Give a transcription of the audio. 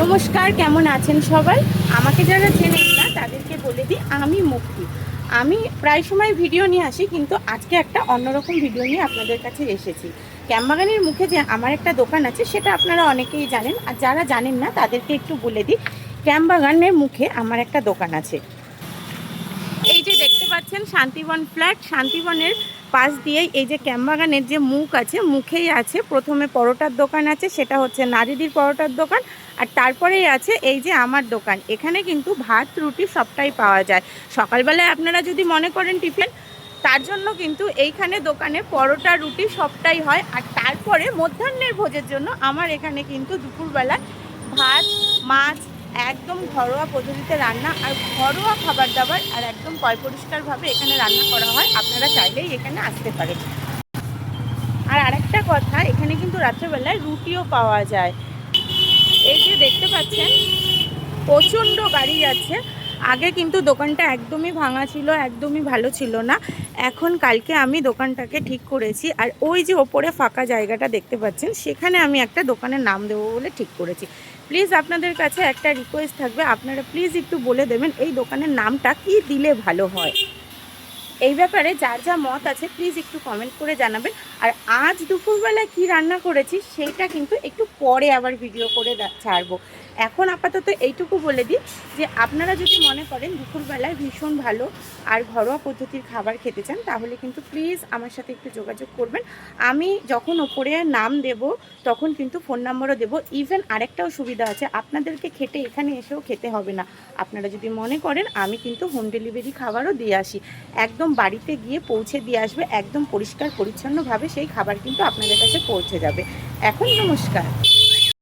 নমস্কার, কেমন আছেন সবাই? আমাকে যারা চেনেন না তাদেরকে বলে দিই, আমি মুক্তি। আমি প্রায় সময় ভিডিও নিয়ে আসি, কিন্তু আজকে একটা অন্যরকম ভিডিও নিয়ে আপনাদের কাছে এসেছি। ক্যাম্পবাগানের মুখে যে আমার একটা দোকান আছে সেটা আপনারা অনেকেই জানেন, আর যারা জানেন না তাদেরকে একটু বলে দিই, ক্যাম্পবাগানের মুখে আমার একটা দোকান আছে। এই যে দেখতে পাচ্ছেন শান্তিবন ফ্ল্যাট, শান্তিবনের পাশ দিয়েই এই যে ক্যাম্পবাগানের যে মুখ আছে, মুখেই আছে প্রথমে পরোটার দোকান আছে, সেটা হচ্ছে নারীদির পরোটার দোকান। আর তারপরেই আছে এই যে আমার দোকান। এখানে কিন্তু ভাত রুটি সবটাই পাওয়া যায়। সকালবেলায় আপনারা যদি মনে করেন টিফিন, তার জন্য কিন্তু এইখানে দোকানে পরোটা রুটি সবটাই হয়। আর তারপরে মধ্যাহ্নের ভোজের জন্য আমার এখানে কিন্তু দুপুরবেলায় ভাত মাছ একদম ঘরোয়া পদ্ধতিতে রান্না, আর ঘরোয়া খাবার দাবার, আর একদম পরিষ্কারভাবে এখানে রান্না করা হয়। আপনারা চাইলেই এখানে আসতে পারেন। আর আরেকটা কথা, এখানে কিন্তু রাত্রেবেলায় রুটিও পাওয়া যায়। এই যে দেখতে পাচ্ছেন প্রচণ্ড গাড়ি যাচ্ছে। আগে কিন্তু দোকানটা একদমই ভাঙা ছিল, একদমই ভালো ছিল না। এখন কালকে আমি দোকানটাকে ঠিক করেছি, আর ওই যে ওপরে ফাঁকা জায়গাটা দেখতে পাচ্ছেন, সেখানে আমি একটা দোকানের নাম দেবো বলে ঠিক করেছি। প্লিজ আপনাদের কাছে একটা রিকোয়েস্ট থাকবে, আপনারা প্লিজ একটু বলে দেবেন এই দোকানের নামটা কি দিলে ভালো হয়। এই ব্যাপারে যার যা মত আছে প্লিজ একটু কমেন্ট করে জানাবেন। আর আজ দুপুরবেলায় কি রান্না করেছি সেইটা কিন্তু একটু পরে আবার ভিডিও করে ছাড়বো। এখন আপাতত এইটুকু বলে দিই যে আপনারা যদি মনে করেন দুপুরবেলায় ভীষণ ভালো আর ঘরোয়া পদ্ধতির খাবার খেতে চান, তাহলে কিন্তু প্লিজ আমার সাথে একটু যোগাযোগ করবেন। আমি যখন ওপরে নাম দেব তখন কিন্তু ফোন নাম্বারও দেবো। ইভেন আরেকটাও সুবিধা আছে, আপনাদেরকে খেটে এখানে এসেও খেতে হবে না। আপনারা যদি মনে করেন আমি কিন্তু হোম ডেলিভারি খাবারও দিয়ে আসি, একদম বাড়িতে গিয়ে পৌঁছে দিয়ে আসবে, একদম পরিষ্কার পরিচ্ছন্নভাবে সেই খাবার কিন্তু আপনাদের কাছে পৌঁছে যাবে। এখন নমস্কার।